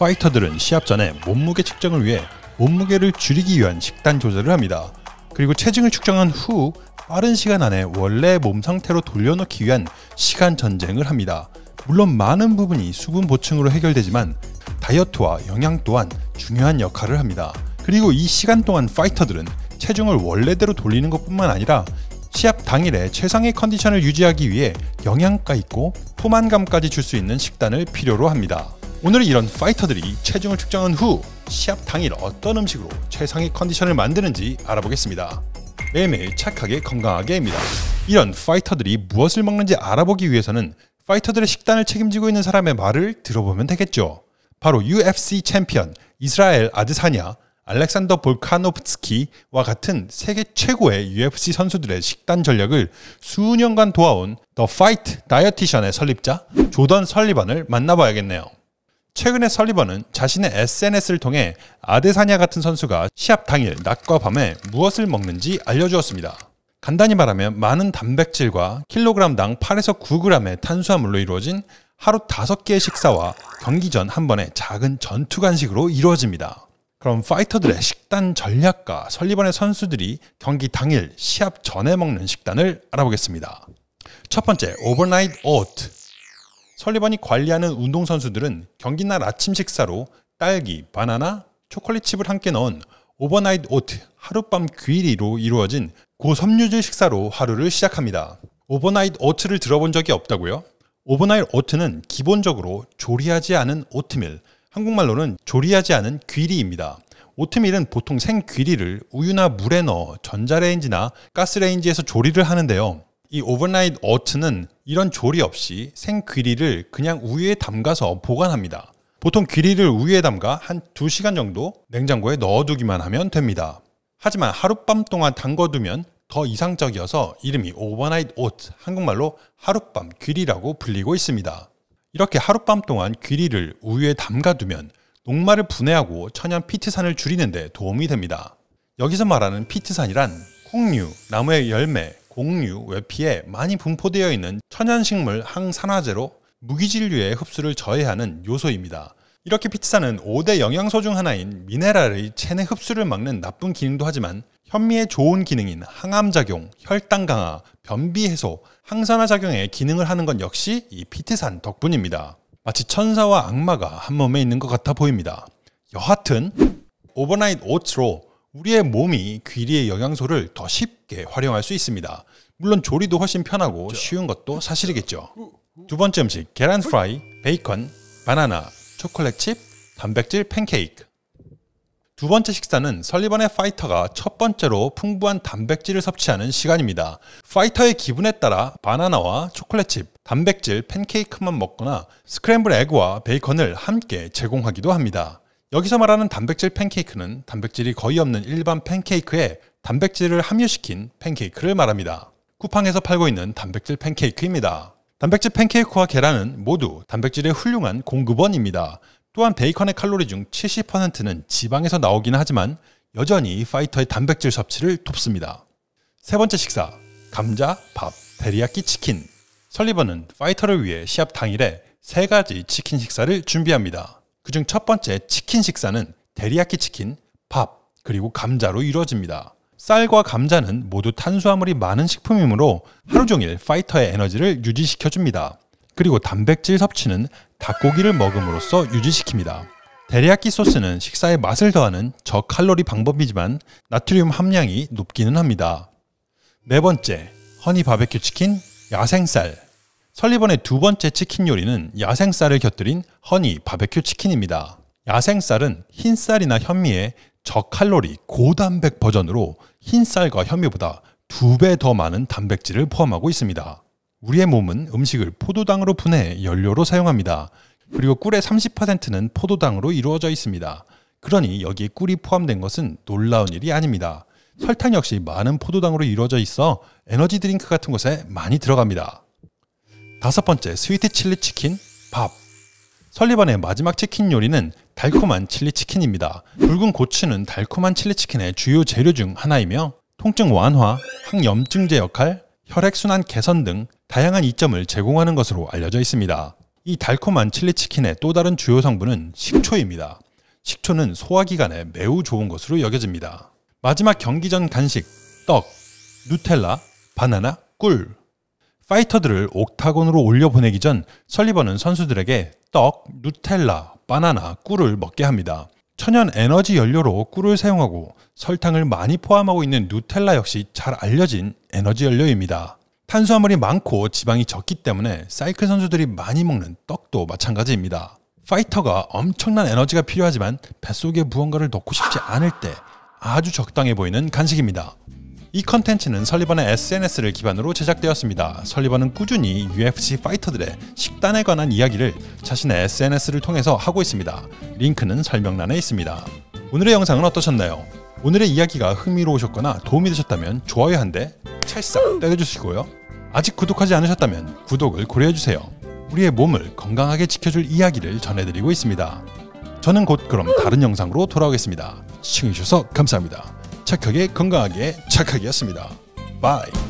파이터들은 시합 전에 몸무게 측정을 위해 몸무게를 줄이기 위한 식단 조절을 합니다. 그리고 체중을 측정한 후 빠른 시간 안에 원래의 몸 상태로 돌려놓기 위한 시간 전쟁을 합니다. 물론 많은 부분이 수분 보충으로 해결되지만 다이어트와 영양 또한 중요한 역할을 합니다. 그리고 이 시간 동안 파이터들은 체중을 원래대로 돌리는 것뿐만 아니라 시합 당일에 최상의 컨디션을 유지하기 위해 영양가 있고 포만감까지 줄 수 있는 식단을 필요로 합니다. 오늘은 이런 파이터들이 체중을 측정한 후 시합 당일 어떤 음식으로 최상의 컨디션을 만드는지 알아보겠습니다. 매일매일 착하게 건강하게입니다. 이런 파이터들이 무엇을 먹는지 알아보기 위해서는 파이터들의 식단을 책임지고 있는 사람의 말을 들어보면 되겠죠. 바로 UFC 챔피언 이스라엘 아드사냐, 알렉산더 볼카노프스키와 같은 세계 최고의 UFC 선수들의 식단 전략을 수년간 도와온 더 파이트 다이어티션의 설립자 조던 설리번을 만나봐야겠네요. 최근에 설리번은 자신의 SNS를 통해 아데사냐 같은 선수가 시합 당일 낮과 밤에 무엇을 먹는지 알려주었습니다. 간단히 말하면 많은 단백질과 킬로그램당 8에서 9g의 탄수화물로 이루어진 하루 5개의 식사와 경기 전 한 번의 작은 전투 간식으로 이루어집니다. 그럼 파이터들의 식단 전략과 설리번의 선수들이 경기 당일 시합 전에 먹는 식단을 알아보겠습니다. 첫 번째, 오버나이트 오트. 설리번이 관리하는 운동선수들은 경기날 아침 식사로 딸기, 바나나, 초콜릿칩을 함께 넣은 오버나이트 오트, 하룻밤 귀리로 이루어진 고섬유질 식사로 하루를 시작합니다. 오버나이트 오트를 들어본 적이 없다고요? 오버나이트 오트는 기본적으로 조리하지 않은 오트밀, 한국말로는 조리하지 않은 귀리입니다. 오트밀은 보통 생귀리를 우유나 물에 넣어 전자레인지나 가스레인지에서 조리를 하는데요. 이 오버나이트 오트는 이런 조리 없이 생귀리를 그냥 우유에 담가서 보관합니다. 보통 귀리를 우유에 담가 한 2시간 정도 냉장고에 넣어두기만 하면 됩니다. 하지만 하룻밤 동안 담궈두면 더 이상적이어서 이름이 오버나이트 오트, 한국말로 하룻밤 귀리라고 불리고 있습니다. 이렇게 하룻밤 동안 귀리를 우유에 담가두면 녹말을 분해하고 천연 피트산을 줄이는 데 도움이 됩니다. 여기서 말하는 피트산이란 콩류, 나무의 열매, 곡류, 외피에 많이 분포되어 있는 천연식물 항산화제로 무기질류의 흡수를 저해하는 요소입니다. 이렇게 피트산은 5대 영양소 중 하나인 미네랄의 체내 흡수를 막는 나쁜 기능도 하지만 현미에 좋은 기능인 항암작용, 혈당 강화, 변비 해소, 항산화 작용의 기능을 하는 건 역시 이 피트산 덕분입니다. 마치 천사와 악마가 한 몸에 있는 것 같아 보입니다. 여하튼 오버나이트 오트로 우리의 몸이 귀리의 영양소를 더 쉽게 활용할 수 있습니다. 물론 조리도 훨씬 편하고 쉬운 것도 사실이겠죠. 두 번째 음식, 계란 프라이, 베이컨, 바나나, 초콜릿칩, 단백질 팬케이크. 두 번째 식사는 설리번의 파이터가 첫 번째로 풍부한 단백질을 섭취하는 시간입니다. 파이터의 기분에 따라 바나나와 초콜릿칩, 단백질 팬케이크만 먹거나 스크램블 에그와 베이컨을 함께 제공하기도 합니다. 여기서 말하는 단백질 팬케이크는 단백질이 거의 없는 일반 팬케이크에 단백질을 함유시킨 팬케이크를 말합니다. 쿠팡에서 팔고 있는 단백질 팬케이크입니다. 단백질 팬케이크와 계란은 모두 단백질의 훌륭한 공급원입니다. 또한 베이컨의 칼로리 중 70%는 지방에서 나오긴 하지만 여전히 파이터의 단백질 섭취를 돕습니다. 세 번째 식사, 감자, 밥, 데리야끼 치킨. 설리번은 파이터를 위해 시합 당일에 3가지 치킨 식사를 준비합니다. 그중 첫 번째 치킨 식사는 데리야끼 치킨, 밥, 그리고 감자로 이루어집니다. 쌀과 감자는 모두 탄수화물이 많은 식품이므로 하루 종일 파이터의 에너지를 유지시켜줍니다. 그리고 단백질 섭취는 닭고기를 먹음으로써 유지시킵니다. 데리야끼 소스는 식사에 맛을 더하는 저칼로리 방법이지만 나트륨 함량이 높기는 합니다. 네 번째, 허니 바베큐 치킨, 야생쌀. 설리번의 두 번째 치킨 요리는 야생쌀을 곁들인 허니 바베큐 치킨입니다. 야생쌀은 흰쌀이나 현미의 저칼로리 고단백 버전으로 흰쌀과 현미보다 2배 더 많은 단백질을 포함하고 있습니다. 우리의 몸은 음식을 포도당으로 분해해 연료로 사용합니다. 그리고 꿀의 30%는 포도당으로 이루어져 있습니다. 그러니 여기에 꿀이 포함된 것은 놀라운 일이 아닙니다. 설탕 역시 많은 포도당으로 이루어져 있어 에너지 드링크 같은 곳에 많이 들어갑니다. 다섯 번째, 스위트 칠리 치킨, 밥. 설리번의 마지막 치킨 요리는 달콤한 칠리 치킨입니다. 붉은 고추는 달콤한 칠리 치킨의 주요 재료 중 하나이며 통증 완화, 항염증제 역할, 혈액순환 개선 등 다양한 이점을 제공하는 것으로 알려져 있습니다. 이 달콤한 칠리치킨의 또 다른 주요 성분은 식초입니다. 식초는 소화기관에 매우 좋은 것으로 여겨집니다. 마지막 경기 전 간식, 떡, 누텔라, 바나나, 꿀. 파이터들을 옥타곤으로 올려보내기 전 설리번은 선수들에게 떡, 누텔라, 바나나, 꿀을 먹게 합니다. 천연 에너지 연료로 꿀을 사용하고 설탕을 많이 포함하고 있는 누텔라 역시 잘 알려진 에너지 연료입니다. 탄수화물이 많고 지방이 적기 때문에 사이클 선수들이 많이 먹는 떡도 마찬가지입니다. 파이터가 엄청난 에너지가 필요하지만 뱃속에 무언가를 넣고 싶지 않을 때 아주 적당해 보이는 간식입니다. 이 컨텐츠는 설리번의 SNS를 기반으로 제작되었습니다. 설리번은 꾸준히 UFC 파이터들의 식단에 관한 이야기를 자신의 SNS를 통해서 하고 있습니다. 링크는 설명란에 있습니다. 오늘의 영상은 어떠셨나요? 오늘의 이야기가 흥미로우셨거나 도움이 되셨다면 좋아요 한 대 찰싹 때려주시고요. 아직 구독하지 않으셨다면 구독을 고려해주세요. 우리의 몸을 건강하게 지켜줄 이야기를 전해드리고 있습니다. 저는 곧 그럼 다른 영상으로 돌아오겠습니다. 시청해주셔서 감사합니다. 착하게 건강하게 착하게였습니다. 바이.